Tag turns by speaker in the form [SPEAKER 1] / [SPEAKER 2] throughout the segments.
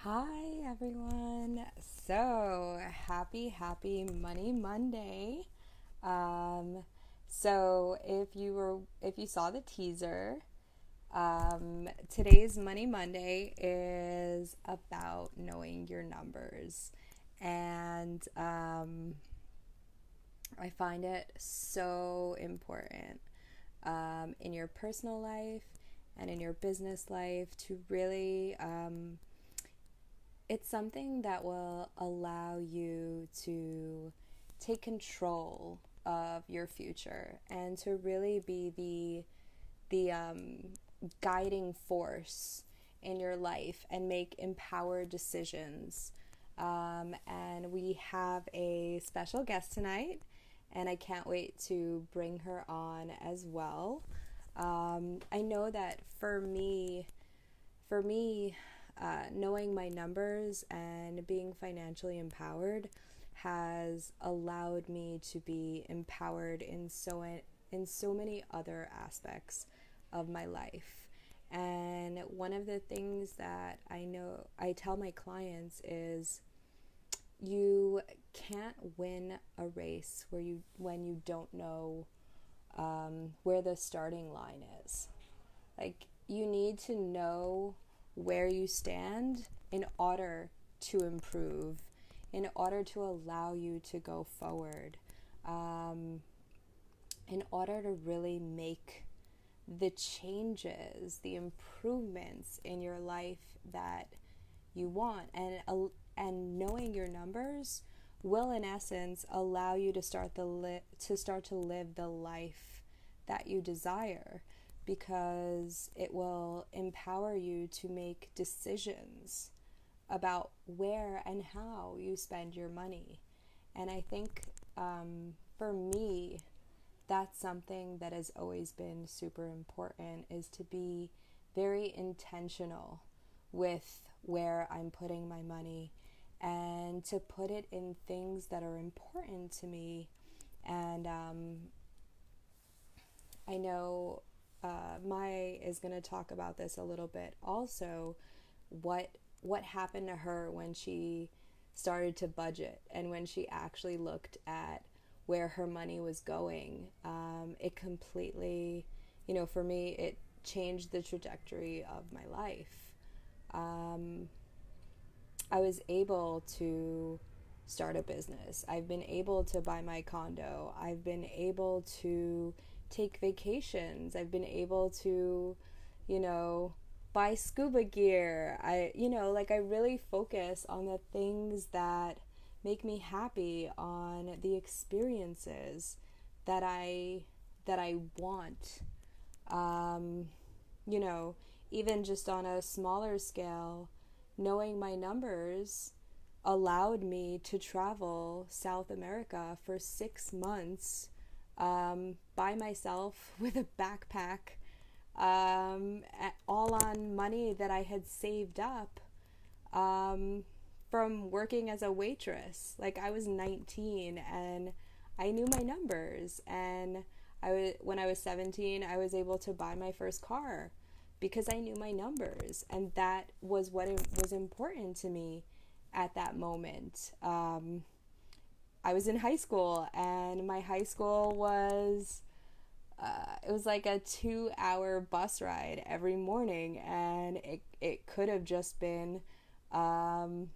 [SPEAKER 1] Hi everyone. So happy Money Monday. Um, if you saw the teaser, today's Money Monday is about knowing your numbers, and I find it so important in your personal life and in your business life to really it's something that will allow you to take control of your future and to really be the guiding force in your life and make empowered decisions. And we have a special guest tonight, and I can't wait to bring her on as well. I know that for me, knowing my numbers and being financially empowered has allowed me to be empowered in so many other aspects of my life. And one of the things that I know I tell my clients is you can't win a race when you don't know where the starting line is. Like, you need to know where you stand in order to improve, in order to allow you to go forward, um, in order to really make the changes, the improvements in your life that you want. And knowing your numbers will, in essence, allow you to start to live the life that you desire, because it will empower you to make decisions about where and how you spend your money. And I think for me, that's something that has always been super important, is to be very intentional with where I'm putting my money and to put it in things that are important to me. And I know Maya is going to talk about this a little bit also, what what happened to her when she started to budget and when she actually looked at where her money was going. It completely, for me, it changed the trajectory of my life. Um, I was able to start a business. I've been able to buy my condo. I've been able to take vacations. I've been able to, you know, buy scuba gear. I really focus on the things that make me happy, on the experiences that I want. Um, you know, Even just on a smaller scale, knowing my numbers allowed me to travel South America for 6 months by myself with a backpack, all on money that I had saved up um, from working as a waitress. Like, I was 19 and I knew my numbers, and when I was 17, I was able to buy my first car because I knew my numbers, and that was what it was important to me at that moment. I was in high school, and my high school was it was like a 2 hour bus ride every morning, and it could have just been um,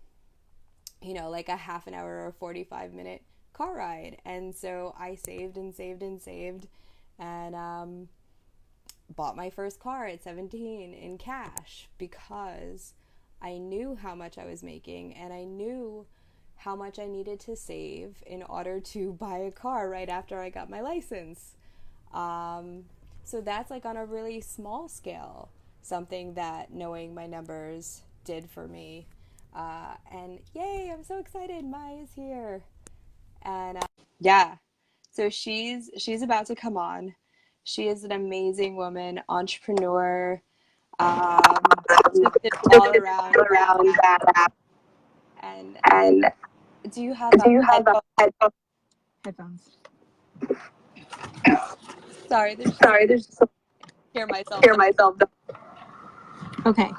[SPEAKER 1] like a half an hour or 45-minute car ride. And so I saved and saved and saved, and bought my first car at 17 in cash because I knew how much I was making, and I knew how much I needed to save in order to buy a car right after I got my license. Um, so that's like on a really small scale, something that knowing my numbers did for me. And yay, I'm so excited. Maya's here. And yeah, so she's about to come on. She is an amazing woman, entrepreneur, just an all around badass. And
[SPEAKER 2] And
[SPEAKER 1] do you have
[SPEAKER 2] do you have a
[SPEAKER 1] headphones?
[SPEAKER 2] headphones?
[SPEAKER 1] Sorry, there's just
[SPEAKER 2] Sorry, there's just a
[SPEAKER 1] hear myself
[SPEAKER 2] hear
[SPEAKER 1] talk.
[SPEAKER 2] myself. Okay.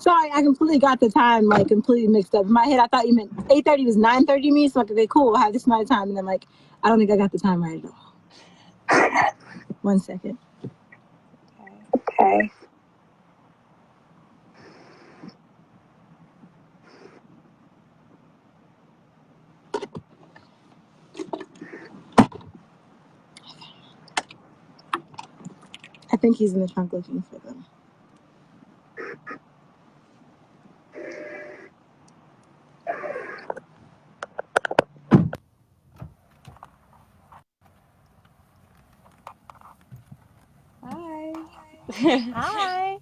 [SPEAKER 2] Sorry, I completely got the time like completely mixed up. In my head, I thought you meant 8:30 was 9:30 to me. So like, okay, cool, we'll have this amount of time. And then like, I don't think I got the time right at all. 1 second.
[SPEAKER 1] Okay.
[SPEAKER 2] Okay. I think he's in the trunk looking for them.
[SPEAKER 1] Hi.
[SPEAKER 3] Hi.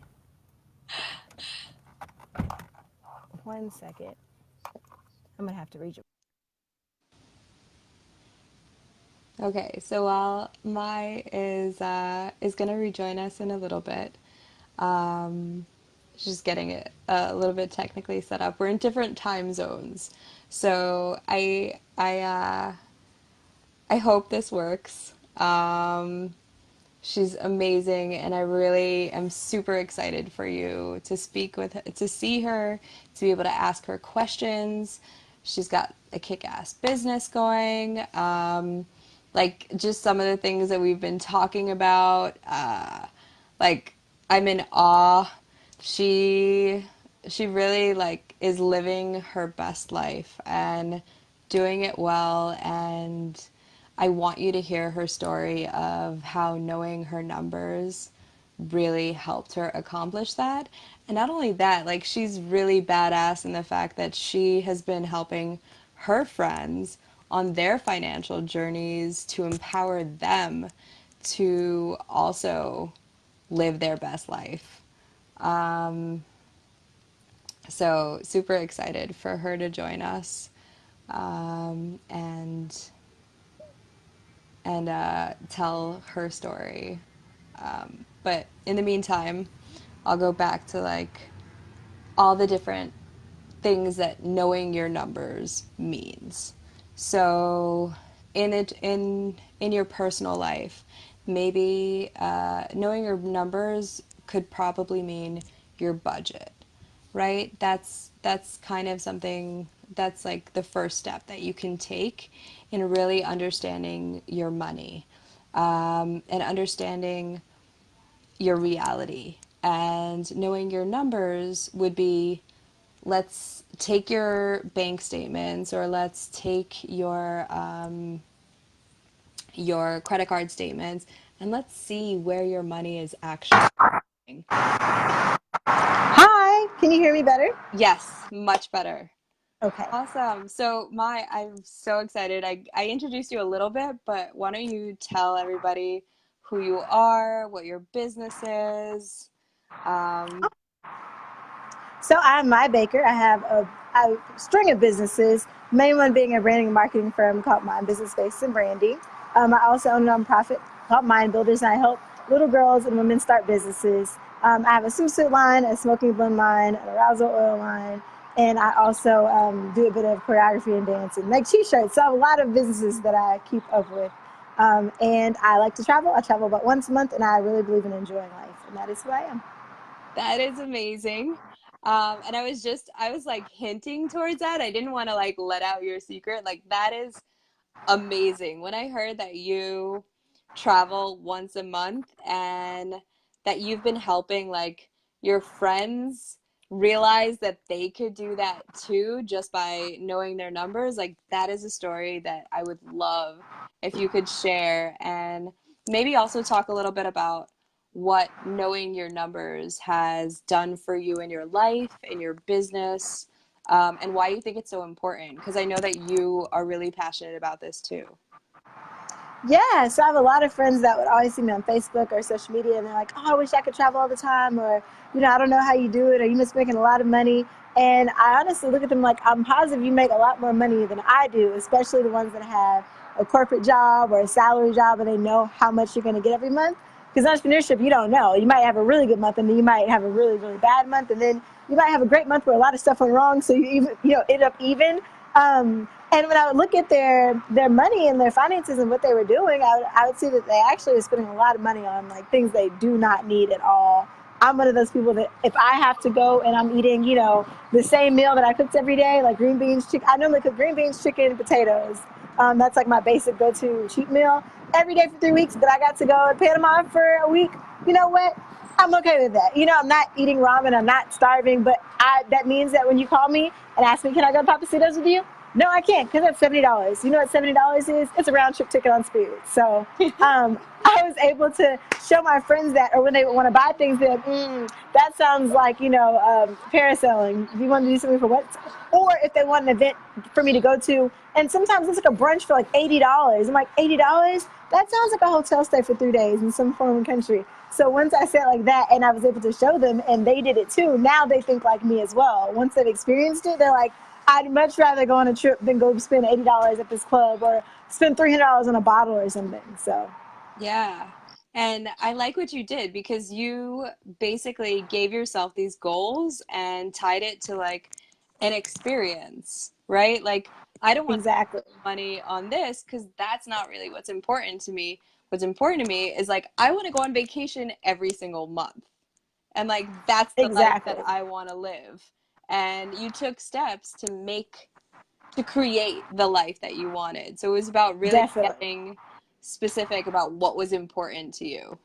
[SPEAKER 3] 1 second. I'm gonna have to read you.
[SPEAKER 1] Okay, so while Mai is gonna rejoin us in a little bit, um, just getting it a little bit technically set up. We're in different time zones, so I hope this works. She's amazing, and I really am super excited for you to speak with her, to see her, to be able to ask her questions. She's got a kick-ass business going. Like just some of the things that we've been talking about. Like I'm in awe. She she really like is living her best life and doing it well, and I want you to hear her story of how knowing her numbers really helped her accomplish that. And not only that, like she's really badass in the fact that she has been helping her friends on their financial journeys to empower them to also live their best life. So super excited for her to join us, and tell her story. But in the meantime, I'll go back to like all the different things that knowing your numbers means. So in your personal life, maybe knowing your numbers could probably mean your budget, right? That's kind of something that's like the first step that you can take in really understanding your money, and understanding your reality. And knowing your numbers would be, let's take your bank statements, or let's take your credit card statements, and let's see where your money is actually going.
[SPEAKER 3] Hi. Can you hear me better?
[SPEAKER 1] Yes, much better.
[SPEAKER 3] Okay.
[SPEAKER 1] Awesome. So I'm so excited. I introduced you a little bit, but why don't you tell everybody who you are, what your business is? Um,
[SPEAKER 3] So I'm Mai Baker. I have a string of businesses, main one being a branding and marketing firm called Mind Business Space and Branding. I also own a nonprofit called Mind Builders, and I help little girls and women start businesses. I have a swimsuit line, a smoking blend line, an arousal oil line, and I also do a bit of choreography and dance and make t-shirts. So I have a lot of businesses that I keep up with. And I like to travel. I travel about once a month, and I really believe in enjoying life, and that is who I am.
[SPEAKER 1] that is amazing. And I was like hinting towards that. I didn't want to like let out your secret. Like that is amazing. When I heard that you travel once a month and that you've been helping like your friends realize that they could do that too just by knowing their numbers, like that is a story that I would love if you could share, and maybe also talk a little bit about what knowing your numbers has done for you in your life, in your business, and why you think it's so important. Because I know that you are really passionate about this too.
[SPEAKER 3] Yeah, so I have a lot of friends that would always see me on Facebook or social media, and they're like, "Oh, I wish I could travel all the time," or I don't know how you do it, or you must be making a lot of money. And I honestly look at them like, I'm positive you make a lot more money than I do, especially the ones that have a corporate job or a salary job, and they know how much you're going to get every month. Because entrepreneurship, you don't know. You might have a really good month, and then you might have a really, really bad month, and then you might have a great month where a lot of stuff went wrong, so you even end up even. And when I would look at their money and their finances and what they were doing, I would see that they actually were spending a lot of money on like things they do not need at all. I'm one of those people that if I have to go and I'm eating, the same meal that I cooked every day, like green beans, chicken. I normally cook green beans, chicken, and potatoes. That's like my basic go-to cheat meal every day for 3 weeks. But I got to go to Panama for a week. You know what? I'm okay with that. I'm not eating ramen. I'm not starving. But that means that when you call me and ask me, can I go to Papacitos with you? No, I can't because that's $70. You know what $70 is? It's a round trip ticket on Spirit. So I was able to show my friends that, or when they want to buy things, they're like, that sounds like, parasailing. If you want to do something for what? Or if they want an event for me to go to, and sometimes it's like a brunch for like $80. I'm like, $80? That sounds like a hotel stay for 3 days in some foreign country. So once I said like that and I was able to show them and they did it too, now they think like me as well. Once they've experienced it, they're like, I'd much rather go on a trip than go spend $80 at this club or spend $300 on a bottle or something. So
[SPEAKER 1] Yeah. And I like what you did because you basically gave yourself these goals and tied it to like an experience, right? Like, I don't want to
[SPEAKER 3] exactly,
[SPEAKER 1] spend money on this because that's not really what's important to me. What's important to me is like, I want to go on vacation every single month. And like, that's the life that
[SPEAKER 3] exactly,
[SPEAKER 1] I want to live. And you took steps to create the life that you wanted. So it was about really
[SPEAKER 3] definitely.
[SPEAKER 1] getting specific about what was important to you.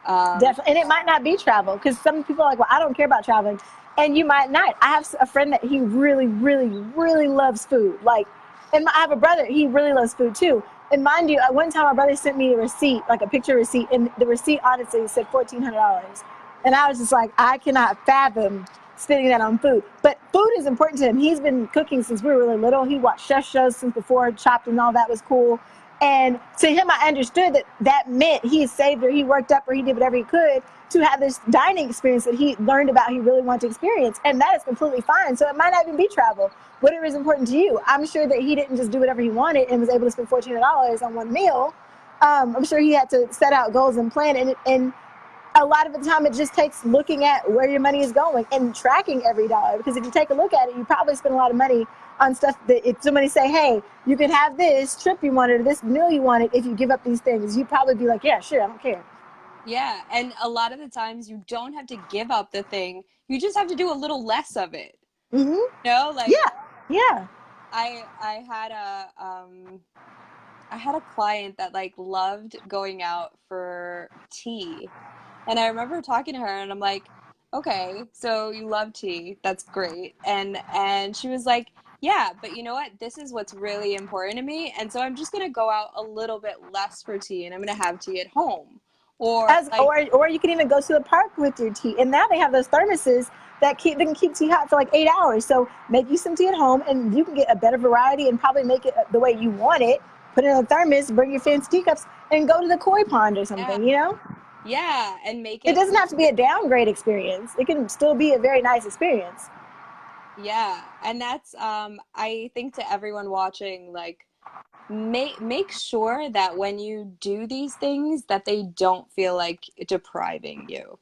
[SPEAKER 3] Definitely. And it might not be travel because some people are like, well, I don't care about traveling. And you might not. I have a friend that he really, really, really loves food. Like, and I have a brother, he really loves food too. And mind you, at one time my brother sent me a receipt, like a picture receipt, and the receipt honestly said $1,400. And I was just like, I cannot fathom spending that on food. But food is important to him. He's been cooking since we were really little. He watched chef shows since before Chopped and all that was cool. And to him, I understood that that meant he saved or he worked up or he did whatever he could to have this dining experience that he learned about he really wanted to experience. And that is completely fine. So it might not even be travel. Whatever is important to you. I'm sure that he didn't just do whatever he wanted and was able to spend $1,400 on one meal. I'm sure he had to set out goals and plan. And a lot of the time it just takes looking at where your money is going and tracking every dollar, because if you take a look at it, you probably spend a lot of money on stuff that if somebody say, hey, you can have this trip you wanted or this meal you wanted if you give up these things, you'd probably be like, yeah, sure, I don't care.
[SPEAKER 1] Yeah, and a lot of the times you don't have to give up the thing. You just have to do a little less of it.
[SPEAKER 3] Hmm.
[SPEAKER 1] Like
[SPEAKER 3] Yeah, yeah.
[SPEAKER 1] I had I had a client that like loved going out for tea. And I remember talking to her and I'm like, "Okay, so you love tea. That's great." And she was like, "Yeah, but you know what? This is what's really important to me. And so I'm just going to go out a little bit less for tea and I'm going to have tea at home." Or
[SPEAKER 3] As
[SPEAKER 1] like,
[SPEAKER 3] or you can even go to the park with your tea. And now they have those thermoses that they can keep tea hot for like 8 hours. So make you some tea at home, and you can get a better variety and probably make it the way you want it. Put it in a thermos, bring your fancy teacups, and go to the koi pond or
[SPEAKER 1] yeah,
[SPEAKER 3] something.
[SPEAKER 1] yeah, and make
[SPEAKER 3] It
[SPEAKER 1] it
[SPEAKER 3] doesn't have to be a downgrade experience. It can still be a very nice experience.
[SPEAKER 1] yeah. And that's I think to everyone watching like make sure that when you do these things that they don't feel like depriving you.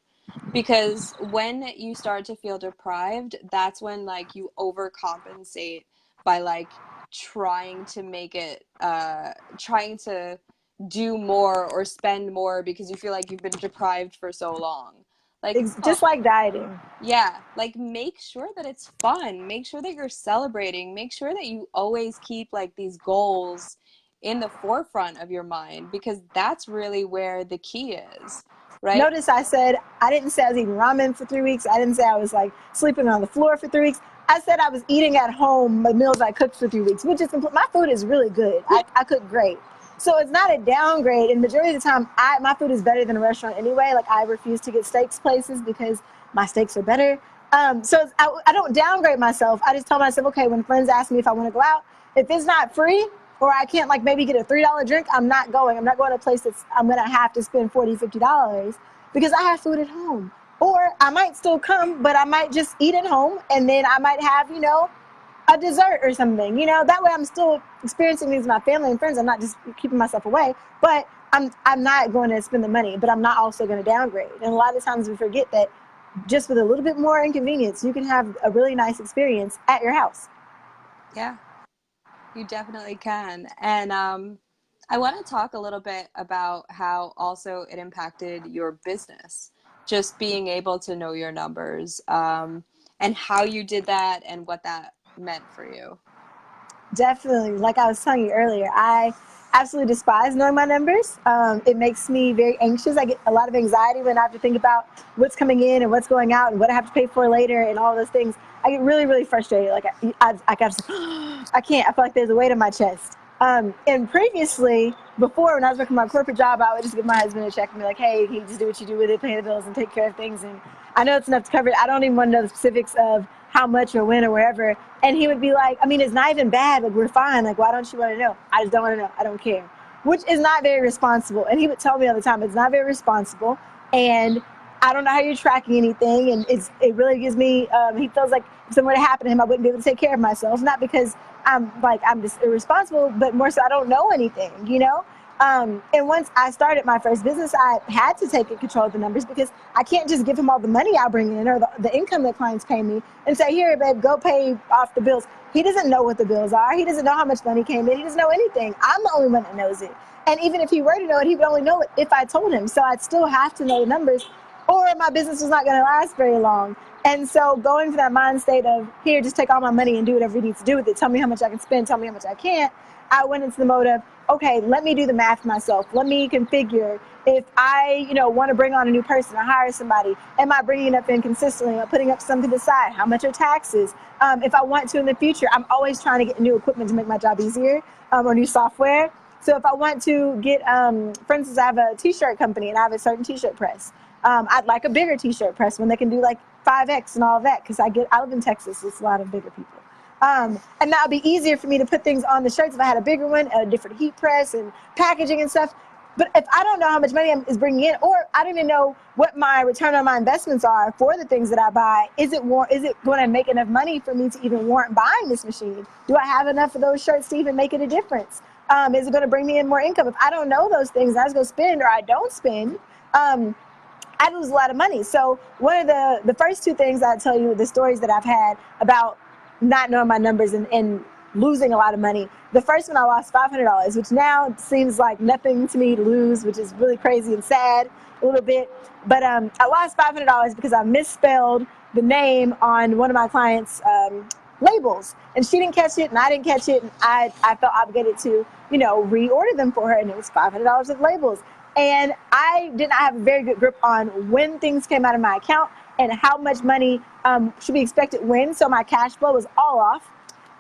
[SPEAKER 1] Because when you start to feel deprived, that's when like you overcompensate by like trying to make it trying to do more or spend more because you feel like you've been deprived for so long. Like,
[SPEAKER 3] It's
[SPEAKER 1] no,
[SPEAKER 3] just like dieting.
[SPEAKER 1] yeah, like make sure that it's fun. Make sure that you're celebrating. Make sure that you always keep like these goals in the forefront of your mind because that's really where the key is, right?
[SPEAKER 3] Notice I said I didn't say I was eating ramen for 3 weeks. I didn't say I was like sleeping on the floor for 3 weeks. I said I was eating at home the meals I cooked for 3 weeks, which is my food is really good. I cook great. So it's not a downgrade. And majority of the time, my food is better than a restaurant anyway. Like I refuse to get steaks places because my steaks are better. I don't downgrade myself. I just tell myself, okay, when friends ask me if I want to go out, if it's not free or I can't like maybe get a $3 drink, I'm not going. I'm not going to a place that's I'm going to have to spend $40, $50 because I have food at home. Or I might still come, but I might just eat at home and then I might have, a dessert or something. That way I'm still experiencing these with my family and friends. I'm not just keeping myself away, but I'm not going to spend the money, but I'm not also going to downgrade. And a lot of times we forget that just with a little bit more inconvenience, you can have a really nice experience at your house.
[SPEAKER 1] Yeah, you definitely can. And I want to talk a little bit about how also it impacted your business. just being able to know your numbers, and how you did that and what that meant for you.
[SPEAKER 3] Definitely. Like I was telling you earlier, I absolutely despise knowing my numbers. It makes me very anxious. I get a lot of anxiety when I have to think about what's coming in and what's going out and what I have to pay for later and all those things. I get really, really frustrated. Like I got to, I can't. I feel like there's a weight on my chest. And previously, before when I was working my corporate job, I would just give my husband a check and be like, "Hey, can you just do what you do with it, pay the bills, and take care of things?" And I know it's enough to cover it. I don't even want to know the specifics of how much or when or wherever. And he would be like, I mean, it's not even bad. Like, we're fine. Like, why don't you want to know? I just don't want to know. I don't care. Which is not very responsible. And he would tell me all the time, it's not very responsible. And I don't know how you're tracking anything. And it really gives me, he feels like if something were to happen to him, I wouldn't be able to take care of myself. Not because I'm just irresponsible, but more so I don't know anything, you know? And once I started my first business, I had to take control of the numbers because I can't just give him all the money I bring in or the income that clients pay me and say, here, babe, go pay off the bills. He doesn't know what the bills are. He doesn't know how much money came in. He doesn't know anything. I'm the only one that knows it. And even if he were to know it, he would only know it if I told him. So I'd still have to know the numbers or my business was not going to last very long. And so going for that mind state of, here, just take all my money and do whatever you need to do with it. Tell me how much I can spend. Tell me how much I can't. I went into the mode of, okay, let me do the math myself. Let me configure. If I, want to bring on a new person or hire somebody, am I bringing it up in consistently? Am I putting up something to the side? How much are taxes? If I want to in the future, I'm always trying to get new equipment to make my job easier, or new software. So if I want to get, for instance, I have a t-shirt company and I have a certain t-shirt press. I'd like a bigger t-shirt press when they can do like 5X and all of that because I live in Texas. It's a lot of bigger people. And that would be easier for me to put things on the shirts if I had a bigger one, a different heat press and packaging and stuff. But if I don't know how much money is bringing in, or I don't even know what my return on my investments are for the things that I buy, is it going to make enough money for me to even warrant buying this machine? Do I have enough of those shirts to even make it a difference? Is it going to bring me in more income? If I don't know those things, I just go spend or I don't spend, I lose a lot of money. So one of the first two things I tell you, the stories that I've had about not knowing my numbers and losing a lot of money. The first one I lost $500, which now seems like nothing to me to lose, which is really crazy and sad a little bit. But I lost $500 because I misspelled the name on one of my clients' labels. And she didn't catch it and I didn't catch it. And I felt obligated to, reorder them for her. And it was $500 of labels. And I did not have a very good grip on when things came out of my account and how much money should be expected when. So my cash flow was all off.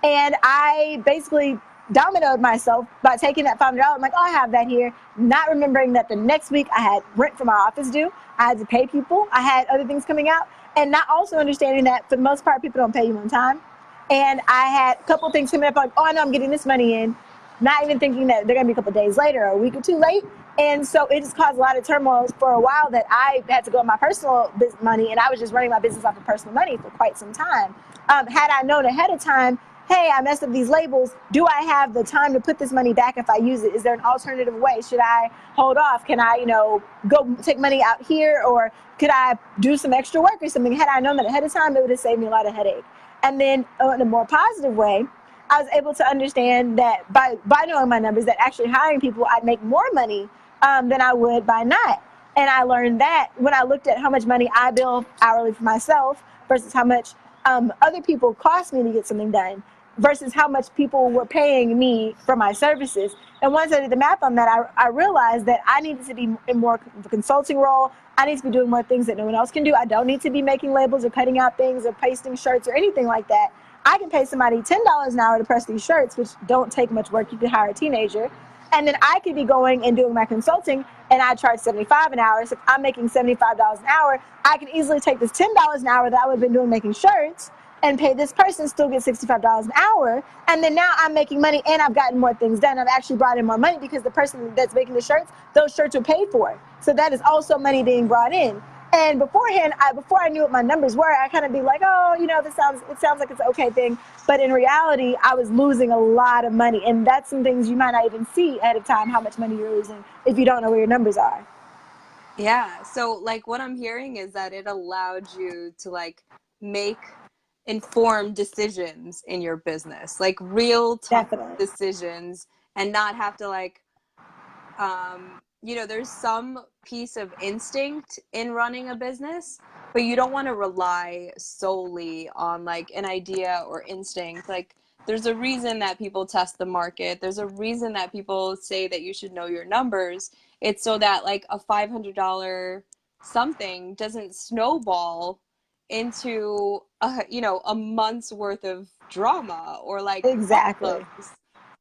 [SPEAKER 3] And I basically dominoed myself by taking that $500. I'm like, oh, I have that here. Not remembering that the next week I had rent for my office due. I had to pay people. I had other things coming out. And not also understanding that for the most part, people don't pay you on time. And I had a couple of things coming up like, oh, I know I'm getting this money in. Not even thinking that they're going to be a couple of days later or a week or two late. And so it just caused a lot of turmoil for a while that I had to go on my personal money, and I was just running my business off of personal money for quite some time. Had I known ahead of time, hey, I messed up these labels, do I have the time to put this money back if I use it? Is there an alternative way? Should I hold off? Can I, go take money out here, or could I do some extra work or something? Had I known that ahead of time, it would have saved me a lot of headache. And then in a more positive way, I was able to understand that by knowing my numbers, that actually hiring people, I'd make more money than I would by not. And I learned that when I looked at how much money I bill hourly for myself versus how much other people cost me to get something done versus how much people were paying me for my services. And once I did the math on that, I realized that I needed to be in more of a consulting role. I need to be doing more things that no one else can do. I don't need to be making labels or cutting out things or pasting shirts or anything like that. I can pay somebody $10 an hour to press these shirts, which don't take much work. You could hire a teenager. And then I could be going and doing my consulting, and I charge $75 an hour. So if I'm making $75 an hour, I can easily take this $10 an hour that I would have been doing making shirts and pay this person, still get $65 an hour. And then now I'm making money and I've gotten more things done. I've actually brought in more money because the person that's making the shirts, those shirts are paid for. So that is also money being brought in. And beforehand, before I knew what my numbers were, I kind of be like, oh, it sounds like it's an okay thing. But in reality, I was losing a lot of money. And that's some things you might not even see ahead of time, how much money you're losing if you don't know where your numbers are.
[SPEAKER 1] Yeah. So like what I'm hearing is that it allowed you to like make informed decisions in your business, like real tough
[SPEAKER 3] Definitely.
[SPEAKER 1] decisions, and not have to like there's some piece of instinct in running a business, but you don't want to rely solely on like an idea or instinct. Like there's a reason that people test the market. There's a reason that people say that you should know your numbers. It's so that like a $500 something doesn't snowball into a month's worth of drama or like
[SPEAKER 3] Exactly.
[SPEAKER 1] problems.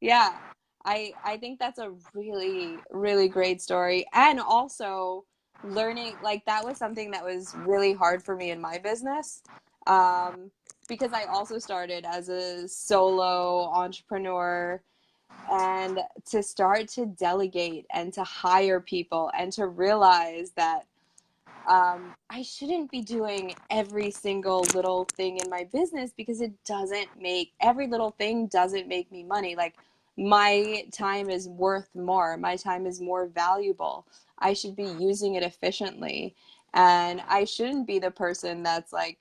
[SPEAKER 1] Yeah. I think that's a really, really great story. And also learning, like that was something that was really hard for me in my business. Um, because I also started as a solo entrepreneur, and to start to delegate and to hire people and to realize that I shouldn't be doing every single little thing in my business because every little thing doesn't make me money. Like my time is worth more. My time is more valuable. I should be using it efficiently. And I shouldn't be the person that's like,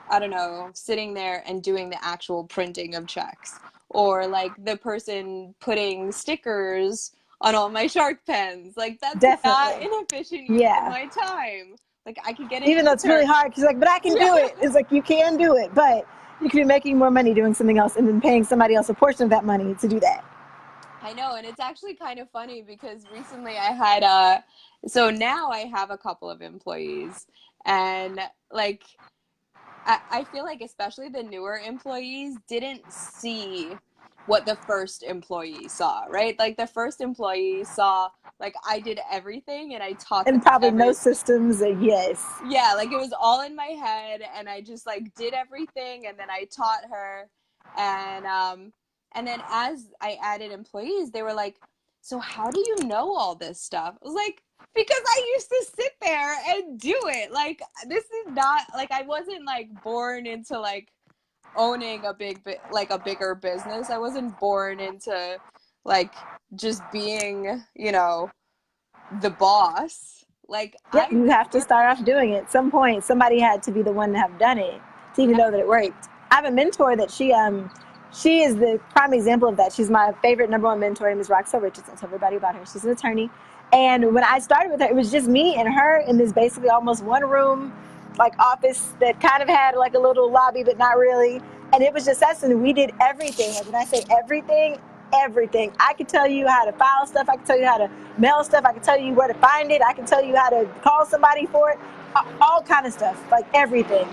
[SPEAKER 1] I don't know, sitting there and doing the actual printing of checks, or like the person putting stickers on all my shark pens. Like that's not
[SPEAKER 3] Definitely.
[SPEAKER 1] an efficient use of
[SPEAKER 3] Yeah.
[SPEAKER 1] my time. Like I could get an
[SPEAKER 3] Even though it's really
[SPEAKER 1] intern.
[SPEAKER 3] hard, because like, but I can
[SPEAKER 1] Yeah.
[SPEAKER 3] do it. It's like you can do it, but you could be making more money doing something else and then paying somebody else a portion of that money to do that.
[SPEAKER 1] I know, and it's actually kind of funny because recently I had so now I have a couple of employees, and like I feel like especially the newer employees didn't see what the first employee saw, right? Like the first employee saw like I did everything and I taught them
[SPEAKER 3] And probably no
[SPEAKER 1] every
[SPEAKER 3] systems. Yes.
[SPEAKER 1] yeah, like it was all in my head and I just like did everything and then I taught her, and then as I added employees, they were like, "So how do you know all this stuff?" I was like, "Because I used to sit there and do it. Like this is not like I wasn't like born into like owning like a bigger business. I wasn't born into like just being, the boss. Like
[SPEAKER 3] Yep,
[SPEAKER 1] I
[SPEAKER 3] you have to
[SPEAKER 1] really
[SPEAKER 3] start off doing it. At some point, somebody had to be the one to have done it to even
[SPEAKER 1] yeah.
[SPEAKER 3] know that it worked. I have a mentor that she is the prime example of that. She's my favorite number one mentor. Her name is Roxelle Richards. I'll tell everybody about her. She's an attorney. And when I started with her, it was just me and her in this basically almost one room, like office that kind of had like a little lobby, but not really. And it was just us, and we did everything. Like when I say everything, everything. I could tell you how to file stuff. I can tell you how to mail stuff. I can tell you where to find it. I can tell you how to call somebody for it. All kind of stuff, like everything,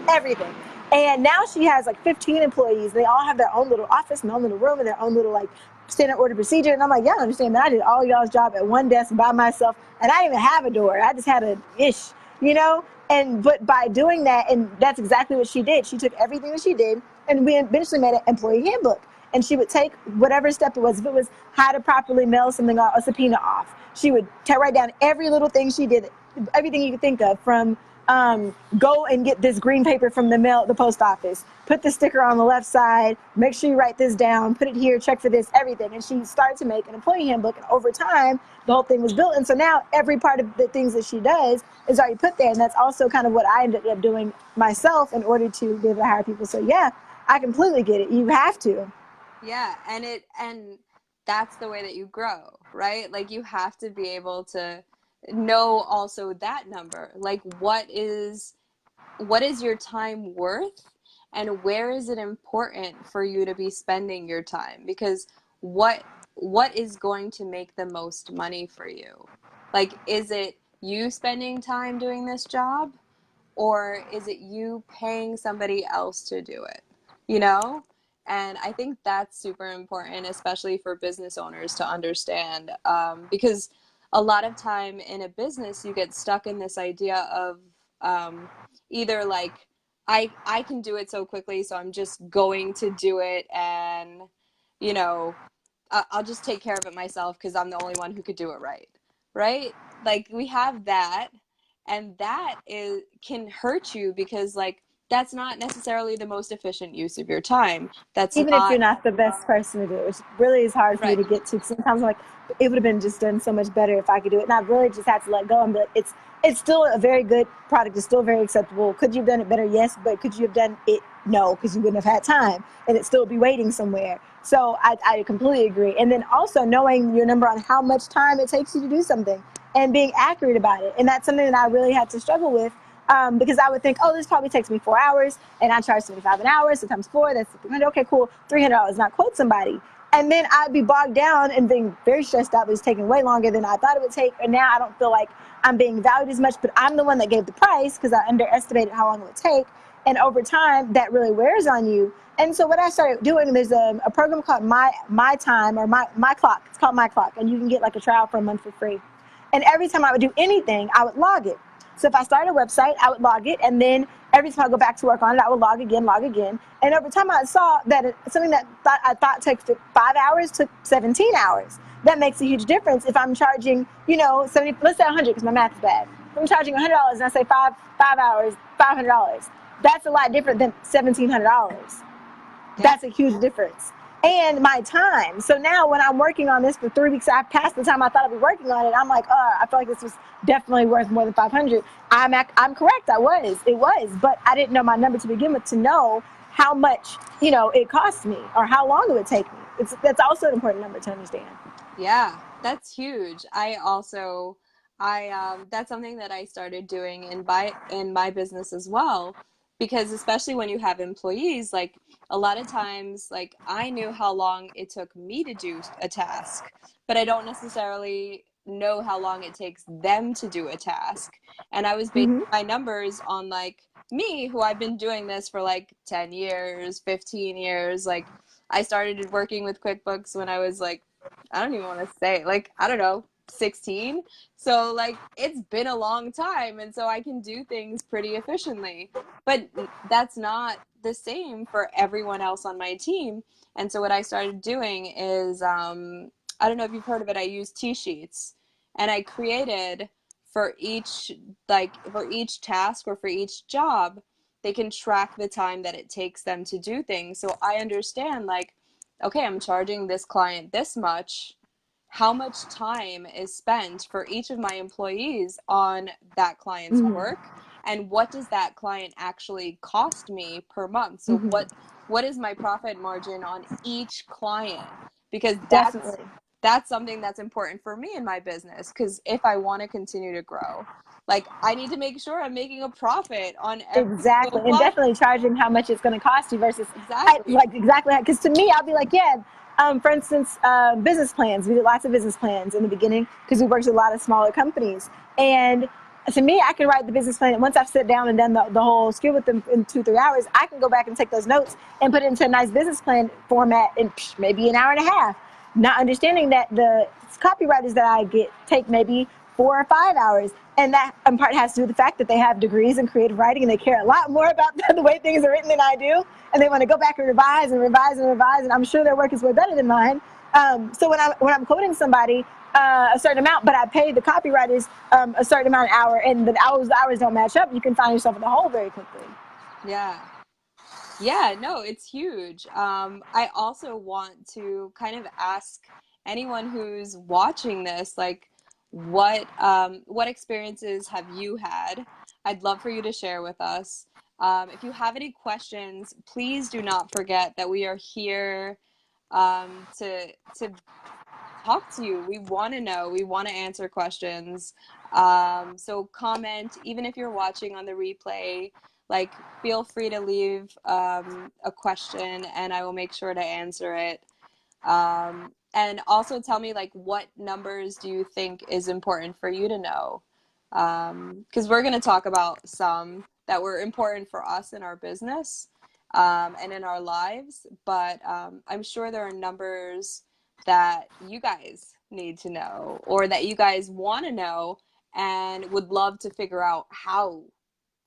[SPEAKER 3] everything. And now she has like 15 employees. They all have their own little office and their own little room and their own little like standard order procedure. And I'm like, y'all understand, man, I did all y'all's job at one desk by myself, and I didn't even have a door. I just had a ish, you know. And but by doing that, and that's exactly what she did. She took everything that she did, and we eventually made an employee handbook. And she would take whatever step it was. If it was how to properly mail something, a subpoena off, she would write down every little thing she did, everything you could think of, from go and get this green paper from the post office, put the sticker on the left side, make sure you write this down, put it here, check for this, everything. And she started to make an employee handbook, and over time the whole thing was built. And so now every part of the things that she does is already put there. And that's also kind of what I ended up doing myself in order to be able to hire people. So yeah, I completely get it. You have to.
[SPEAKER 1] Yeah, and that's the way that you grow, right? Like you have to be able to know also that number. Like what is your time worth, and where is it important for you to be spending your time? Because what is going to make the most money for you? Like is it you spending time doing this job, or is it you paying somebody else to do it? You know? And I think that's super important, especially for business owners to understand, because a lot of time in a business, you get stuck in this idea of either like, I can do it so quickly, so I'm just going to do it, and you know, I'll just take care of it myself because I'm the only one who could do it right, right? Like we have that, and that is can hurt you because like that's not necessarily the most efficient use of your time. That's
[SPEAKER 3] Even if
[SPEAKER 1] not
[SPEAKER 3] you're not the best person to do it, which really is hard for me
[SPEAKER 1] right.
[SPEAKER 3] to get to. Sometimes I'm like, it would have been just done so much better if I could do it. And I've really just had to let go and be like, it's still a very good product. It's still very acceptable. Could you have done it better? Yes. But could you have done it? No, because you wouldn't have had time and it still be waiting somewhere. So I completely agree. And then also knowing your number on how much time it takes you to do something and being accurate about it. And that's something that I really had to struggle with. Because I would think, oh, this probably takes me 4 hours, and I charge 75 an hour, so times 4, that's $300. Okay, cool, $300. Not quote somebody, and then I'd be bogged down and being very stressed out. But it's taking way longer than I thought it would take, and now I don't feel like I'm being valued as much. But I'm the one that gave the price because I underestimated how long it would take, and over time, that really wears on you. And so what I started doing, there's a program called My Time or my Clock. It's called My Clock, and you can get like a trial for a month for free. And every time I would do anything, I would log it. So if I started a website, I would log it, and then every time I go back to work on it, I would log again. And over time, I saw that something that I thought took 5 hours took 17 hours. That makes a huge difference if I'm charging, 70, let's say 100, because my math is bad. If I'm charging $100 and I say 5 hours, $500, that's a lot different than $1,700. That's a huge difference. And my time. So now when I'm working on this for 3 weeks, I've passed the time I thought I'd be working on it. I'm like, I feel like this was definitely worth more than 500. I'm correct. It was, but I didn't know my number to begin with to know how much, it cost me or how long it would take me. That's also an important number to understand.
[SPEAKER 1] Yeah, that's huge. That's something that I started doing in my business as well, because especially when you have employees, like a lot of times, like I knew how long it took me to do a task, but I don't necessarily know how long it takes them to do a task. And I was basing
[SPEAKER 3] Mm-hmm.
[SPEAKER 1] my numbers on like me, who I've been doing this for like 10 years, 15 years. Like I started working with QuickBooks when I was like, I don't even want to say, like, I don't know, 16. So, like, it's been a long time. And so I can do things pretty efficiently. But that's not the same for everyone else on my team. And so what I started doing is, I don't know if you've heard of it, I use T-sheets. And I created for for each task or for each job, they can track the time that it takes them to do things. So I understand, like, okay, I'm charging this client this much. How much time is spent for each of my employees on that client's
[SPEAKER 3] Mm-hmm.
[SPEAKER 1] work? And what does that client actually cost me per month? So
[SPEAKER 3] Mm-hmm.
[SPEAKER 1] what is my profit margin on each client? Because
[SPEAKER 3] Definitely.
[SPEAKER 1] that's something that's important for me in my business, because if I want to continue to grow, like I need to make sure I'm making a profit on every single
[SPEAKER 3] Exactly. And
[SPEAKER 1] client.
[SPEAKER 3] definitely charging how much it's going to cost you versus,
[SPEAKER 1] Exactly.
[SPEAKER 3] like, exactly. Because to me, I'll be like, yeah, for instance, business plans. We did lots of business plans in the beginning because we worked with a lot of smaller companies. And to me, I can write the business plan. Once I've sat down and done the whole skill with them in 2, 3 hours, I can go back and take those notes and put it into a nice business plan format in maybe an hour and a half. Not understanding that the copywriters that I get take maybe 4 or 5 hours. And that in part has to do with the fact that they have degrees in creative writing and they care a lot more about the way things are written than I do. And they want to go back and revise and revise and revise. And I'm sure their work is way better than mine. So when I'm quoting somebody a certain amount, but I pay the copywriters a certain amount an hour, and the hours don't match up, you can find yourself in a hole very quickly.
[SPEAKER 1] Yeah. Yeah, no, it's huge. I also want to kind of ask anyone who's watching this, like, what experiences have you had? I'd love for you to share with us. If you have any questions, please do not forget that we are here to talk to you. We want to know. We want to answer questions. So comment, even if you're watching on the replay, like feel free to leave a question and I will make sure to answer it. And also tell me like what numbers do you think is important for you to know? Because we're going to talk about some that were important for us in our business and in our lives, but I'm sure there are numbers that you guys need to know or that you guys want to know and would love to figure out how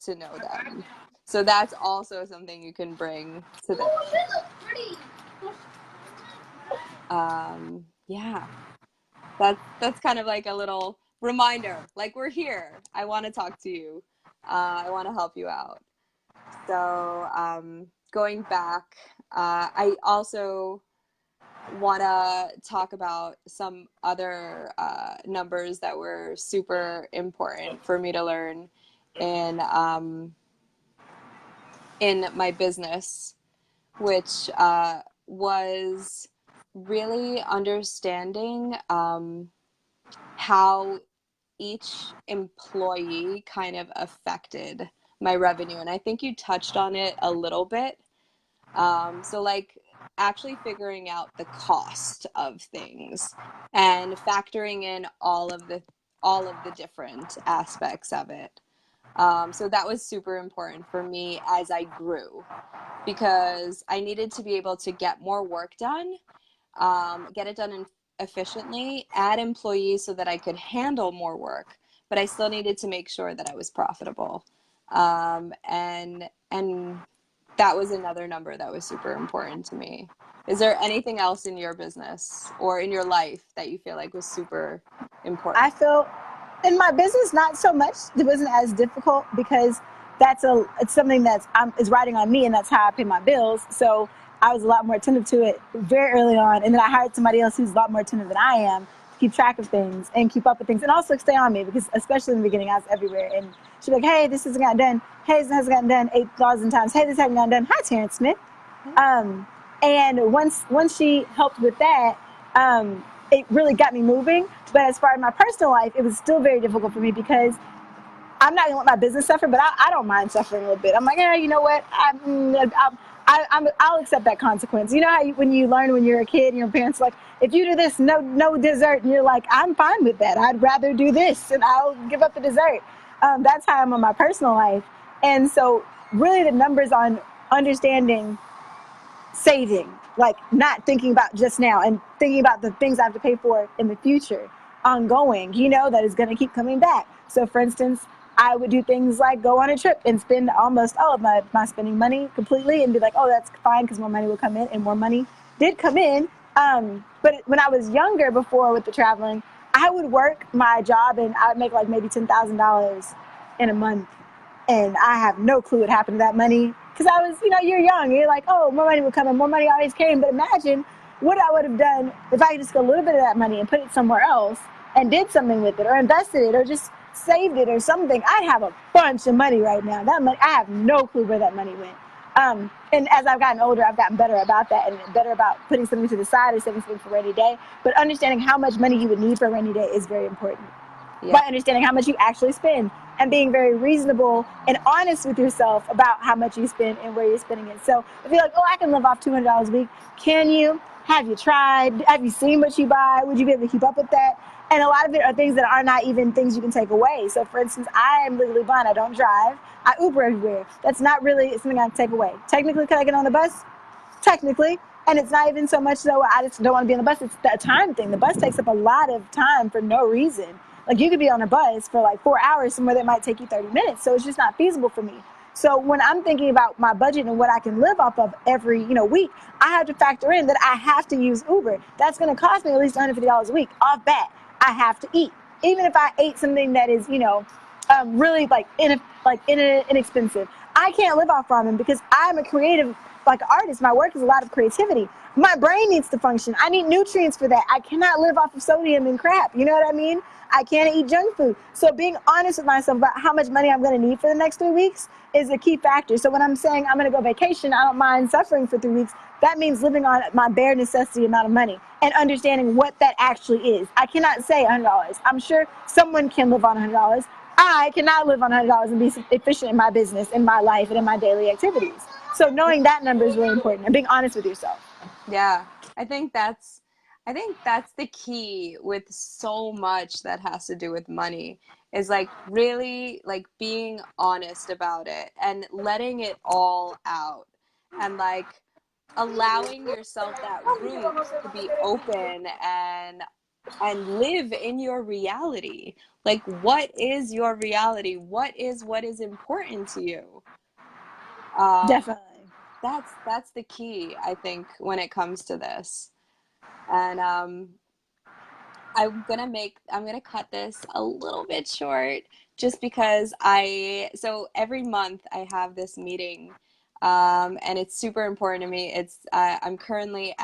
[SPEAKER 1] to know them. So that's also something you can bring to this. Yeah, that's kind of like a little reminder, like we're here. I want to talk to you. I want to help you out. So going back, I also want to talk about some other numbers that were super important for me to learn in in my business, which was really understanding how each employee kind of affected my revenue. And I think you touched on it a little bit. So like actually figuring out the cost of things and factoring in all of the different aspects of it. So that was super important for me as I grew because I needed to be able to get more work done, get it done efficiently, add employees so that I could handle more work, but I still needed to make sure that I was profitable. And that was another number that was super important to me. Is there anything else in your business or in your life that you feel like was super
[SPEAKER 3] I
[SPEAKER 1] important?
[SPEAKER 3] feel in my business not so much. It wasn't as difficult because it's something that's is riding on me, and that's how I pay my bills. So I was a lot more attentive to it very early on, and then I hired somebody else who's a lot more attentive than I am to keep track of things and keep up with things, and also stay on me because especially in the beginning I was everywhere, and she'd be like, "Hey, this hasn't gotten done. Hey, this hasn't gotten done 8,000 times. Hey, this hasn't gotten done. Hi, Terrence Smith." Um, and once she helped with that, it really got me moving. But as far as my personal life, it was still very difficult for me because I'm not gonna let my business suffer, but I don't mind suffering a little bit. I'm like, yeah, you know what? I'll accept that consequence. You know how when you learn when you're a kid, and your parents are like, if you do this, no dessert, and you're like, I'm fine with that. I'd rather do this, and I'll give up the dessert. That's how I'm on my personal life, and so really the numbers on understanding saving, like not thinking about just now and thinking about the things I have to pay for in the future, ongoing, that is going to keep coming back. So, for instance, I would do things like go on a trip and spend almost all of my spending money completely and be like, oh, that's fine because more money will come in, and more money did come in. But when I was younger, before with the traveling, I would work my job and I would make like maybe $10,000 in a month, and I have no clue what happened to that money because I was, you're young. You're like, oh, more money will come and more money always came. But imagine what I would have done if I just took a little bit of that money and put it somewhere else and did something with it or invested it or just saved it or something. I'd have a bunch of money right now. That money, I have no clue where that money went. And as I've gotten older, I've gotten better about that and better about putting something to the side or saving something for a rainy day. But understanding how much money you would need for a rainy day is very important by
[SPEAKER 1] Yeah.
[SPEAKER 3] understanding how much you actually spend and being very reasonable and honest with yourself about how much you spend and where you're spending it. So if you're like, oh, I can live off $200 a week, can you? Have you tried? Have you seen what you buy? Would you be able to keep up with that? And a lot of it are things that are not even things you can take away. So for instance, I am legally blind. I don't drive. I Uber everywhere. That's not really something I can take away. Technically, could I get on the bus? Technically. And it's not even so much though I just don't want to be on the bus. It's that time thing. The bus takes up a lot of time for no reason. Like you could be on a bus for like 4 hours somewhere that might take you 30 minutes. So it's just not feasible for me. So when I'm thinking about my budget and what I can live off of every, week, I have to factor in that I have to use Uber. That's going to cost me at least $150 a week off bat. I have to eat. Even if I ate something that is, really inexpensive. I can't live off ramen because I'm a creative, like artist. My work is a lot of creativity. My brain needs to function. I need nutrients for that. I cannot live off of sodium and crap. You know what I mean? I can't eat junk food. So being honest with myself about how much money I'm going to need for the next 3 weeks is a key factor. So when I'm saying I'm going to go vacation, I don't mind suffering for 3 weeks. That means living on my bare necessity amount of money and understanding what that actually is. I cannot say $100. I'm sure someone can live on $100. I cannot live on $100 and be efficient in my business, in my life, and in my daily activities. So knowing that number is really important and being honest with yourself.
[SPEAKER 1] Yeah. I think that's I think that's the key with so much that has to do with money is like really like being honest about it and letting it all out and like allowing yourself that room to be open and live in your reality. Like what is your reality? What is important to you? Um,
[SPEAKER 3] Definitely.
[SPEAKER 1] that's the key, I think, when it comes to this. And I'm gonna cut this a little bit short just because so every month I have this meeting, and it's super important to me. I'm currently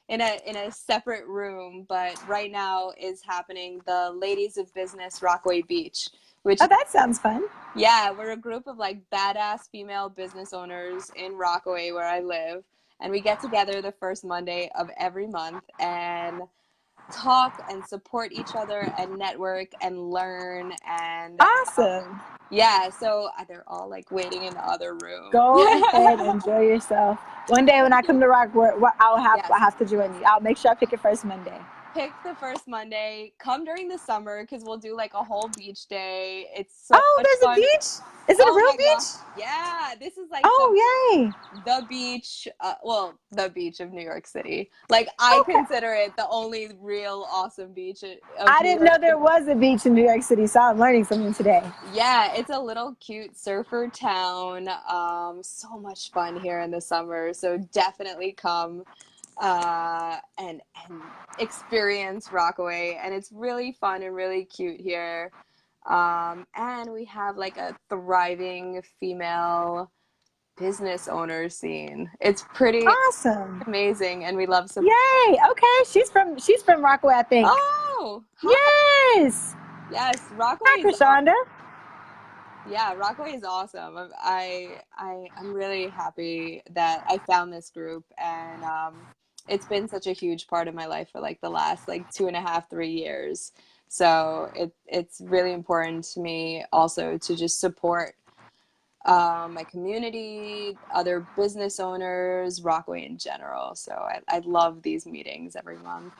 [SPEAKER 1] in a separate room, but right now is happening the Ladies of Business Rockaway Beach, which
[SPEAKER 3] Oh, that sounds fun.
[SPEAKER 1] yeah, we're a group of like badass female business owners in Rockaway where I live, and we get together the first Monday of every month and talk and support each other and network and learn and
[SPEAKER 3] Awesome.
[SPEAKER 1] yeah, so they're all like waiting in the other room.
[SPEAKER 3] Go ahead, enjoy yourself. One day when I come to Rockport, I'll
[SPEAKER 1] Yes,
[SPEAKER 3] have to join you. I'll make sure I pick it first Monday.
[SPEAKER 1] pick the first Monday. Come during the summer because we'll do like a whole beach day. It's so
[SPEAKER 3] Oh,
[SPEAKER 1] much
[SPEAKER 3] there's a
[SPEAKER 1] fun.
[SPEAKER 3] beach? Is it a
[SPEAKER 1] Oh
[SPEAKER 3] real
[SPEAKER 1] my God.
[SPEAKER 3] beach?
[SPEAKER 1] Yeah, this is like
[SPEAKER 3] Oh, yay.
[SPEAKER 1] the beach, well, the beach of New York City. Like I
[SPEAKER 3] Okay.
[SPEAKER 1] consider it the only real awesome beach of
[SPEAKER 3] I
[SPEAKER 1] New
[SPEAKER 3] didn't
[SPEAKER 1] York
[SPEAKER 3] know there
[SPEAKER 1] City.
[SPEAKER 3] was a beach in New York City, so I'm learning something today.
[SPEAKER 1] Yeah, it's a little cute surfer town. So much fun here in the summer. So definitely come and experience Rockaway. And it's really fun and really cute here. And we have like a thriving female business owner scene. It's pretty
[SPEAKER 3] Awesome.
[SPEAKER 1] amazing, and we love support.
[SPEAKER 3] Yay. Okay. She's from Rockaway, I think.
[SPEAKER 1] Oh, hi.
[SPEAKER 3] Yes.
[SPEAKER 1] Yes, Rockaway
[SPEAKER 3] Hi,
[SPEAKER 1] is
[SPEAKER 3] Krishanda.
[SPEAKER 1] yeah, Rockaway is awesome. I'm really happy that I found this group, and it's been such a huge part of my life for like the last like 2.5, 3 years. So it's really important to me also to just support my community, other business owners, Rockaway in general. So I love these meetings every month.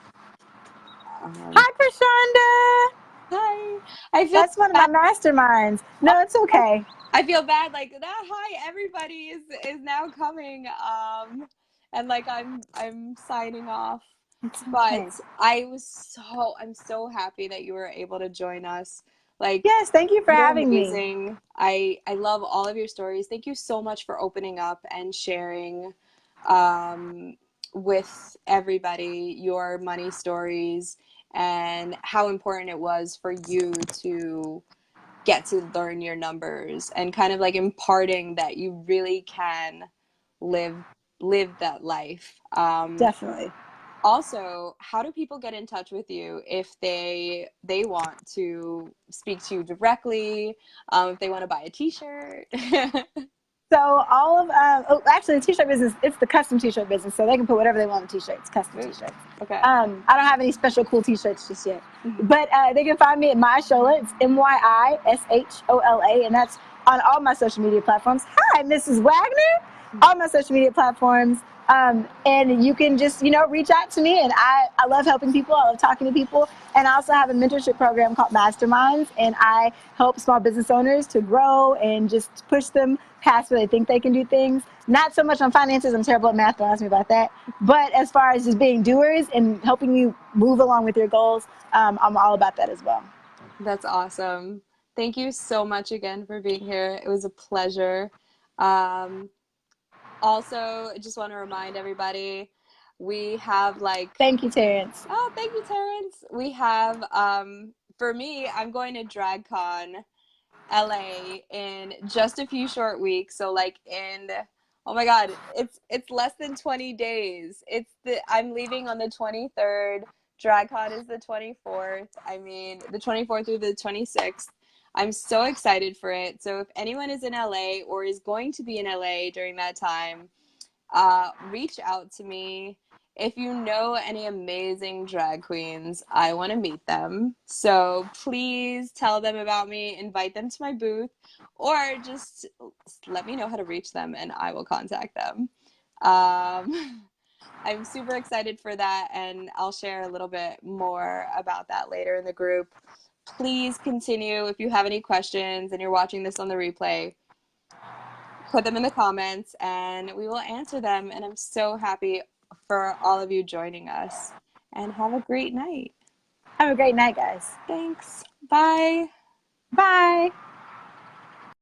[SPEAKER 1] Um,
[SPEAKER 3] Hi, Krishanda.
[SPEAKER 1] hi, I feel
[SPEAKER 3] That's one of
[SPEAKER 1] bad.
[SPEAKER 3] my masterminds. No, it's okay.
[SPEAKER 1] I feel bad like that. Hi, everybody is now coming. And like I'm signing off.
[SPEAKER 3] It's
[SPEAKER 1] But
[SPEAKER 3] okay.
[SPEAKER 1] I'm so happy that you were able to join us. Like
[SPEAKER 3] Yes, thank you for
[SPEAKER 1] you're
[SPEAKER 3] having me.
[SPEAKER 1] amazing. I love all of your stories. Thank you so much for opening up and sharing um, with everybody your money stories and how important it was for you to get to learn your numbers and kind of like imparting that you really can live live that life.
[SPEAKER 3] Definitely.
[SPEAKER 1] Also, how do people get in touch with you if they want to speak to you directly, if they want to buy a t-shirt?
[SPEAKER 3] So all of actually the t-shirt business, it's the custom t-shirt business, so they can put whatever they want on t-shirts, custom
[SPEAKER 1] Ooh,
[SPEAKER 3] t-shirts.
[SPEAKER 1] okay.
[SPEAKER 3] I don't have any special cool t-shirts just yet,
[SPEAKER 1] Mhm.
[SPEAKER 3] but they can find me at Myishola. It's MYISHOLA, and that's on all my social media platforms. Hi, Mrs. Wagner. All my social media platforms. And you can just, reach out to me. And I love helping people. I love talking to people. And I also have a mentorship program called Masterminds. And I help small business owners to grow and just push them past where they think they can do things. Not so much on finances. I'm terrible at math. Don't ask me about that. But as far as just being doers and helping you move along with your goals, I'm all about that as well.
[SPEAKER 1] That's awesome. Thank you so much again for being here. It was a pleasure. Um, Also, I just want to remind everybody, we have like,
[SPEAKER 3] Thank you, Terrence.
[SPEAKER 1] oh, thank you, Terrence. We have, for me, I'm going to DragCon LA in just a few short weeks. So like oh my God, it's less than 20 days. I'm leaving on the 23rd. DragCon is the 24th. I mean, the 24th through the 26th. I'm so excited for it. So if anyone is in LA or is going to be in LA during that time, reach out to me. If you know any amazing drag queens, I want to meet them. So please tell them about me, invite them to my booth, or just let me know how to reach them and I will contact them. I'm super excited for that, and I'll share a little bit more about that later in the group. Please continue if you have any questions and you're watching this on the replay, put them in the comments and we will answer them. And I'm so happy for all of you joining us. And have a great night.
[SPEAKER 3] Have a great night, guys.
[SPEAKER 1] Thanks. Bye.
[SPEAKER 3] Bye.